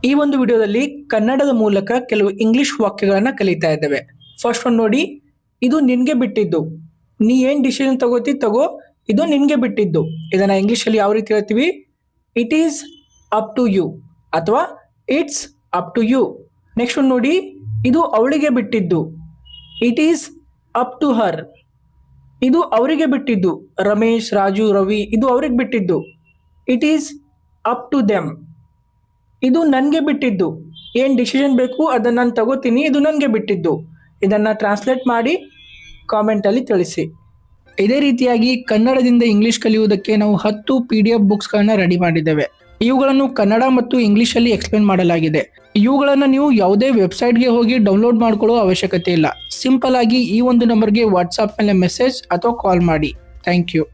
ಈ ಒಂದು ವಿಡಿಯೋದಲ್ಲಿ ಕನ್ನಡದ ಮೂಲಕ ಕೆಲವು ಇಂಗ್ಲಿಷ್ ವಾಕ್ಯಗಳನ್ನ ಕಲಿತಾ ಇದ್ದೇವೆ. ಫಸ್ಟ್ ಒಂದು ನೋಡಿ, ಇದು ನಿನ್ಗೆ ಬಿಟ್ಟಿದ್ದು. ನೀ ಏನ್ ಡಿಸಿಷನ್ ತಗೋ, ಇದು ನಿನ್ಗೆ ಬಿಟ್ಟಿದ್ದು. ಇದನ್ನ ಇಂಗ್ಲಿಷ್ ಅಲ್ಲಿ ಯಾವ ರೀತಿ ಹೇಳ್ತೀವಿ? It is up to you ಅಥವಾ it's up to you. Next ಒಂದು ನೋಡಿ, ಇದು ಅವಳಿಗೆ ಬಿಟ್ಟಿದ್ದು. It is up to her. ಇದು ಅವರಿಗೆ ಬಿಟ್ಟಿದ್ದು. ರಮೇಶ್, ರಾಜು, ರವಿ ಇದು ಅವ್ರಿಗೆ ಬಿಟ್ಟಿದ್ದು. It is up to them. ಇದು ನನಗೆ ಬಿಟ್ಟಿದ್ದು. ಏನು ಡಿಸಿಷನ್ ಬೇಕು ಅದನ್ನು ನಾನು ತಗೋತೀನಿ, ಇದು ನನಗೆ ಬಿಟ್ಟಿದ್ದು. ಇದನ್ನು ಟ್ರಾನ್ಸ್ಲೇಟ್ ಮಾಡಿ ಕಾಮೆಂಟಲ್ಲಿ ತಿಳಿಸಿ. ಇದೇ ರೀತಿಯಾಗಿ ಕನ್ನಡದಿಂದ ಇಂಗ್ಲಿಷ್ ಕಲಿಯುವುದಕ್ಕೆ ನಾವು 10 PDF ಬುಕ್ಸ್ಗಳನ್ನು ರೆಡಿ ಮಾಡಿದ್ದೇವೆ. ಇವುಗಳನ್ನು ಕನ್ನಡ ಮತ್ತು ಇಂಗ್ಲಿಷಲ್ಲಿ ಎಕ್ಸ್ಪ್ಲೇನ್ ಮಾಡಲಾಗಿದೆ. ಇವುಗಳನ್ನು ನೀವು ಯಾವುದೇ ವೆಬ್ಸೈಟ್ಗೆ ಹೋಗಿ ಡೌನ್ಲೋಡ್ ಮಾಡ್ಕೊಳ್ಳೋ ಅವಶ್ಯಕತೆ ಇಲ್ಲ. ಸಿಂಪಲ್ ಆಗಿ ಈ ಒಂದು ನಂಬರ್ಗೆ ವಾಟ್ಸಾಪ್ ಮೇಲೆ ಮೆಸೇಜ್ ಅಥವಾ ಕಾಲ್ ಮಾಡಿ. Thank you.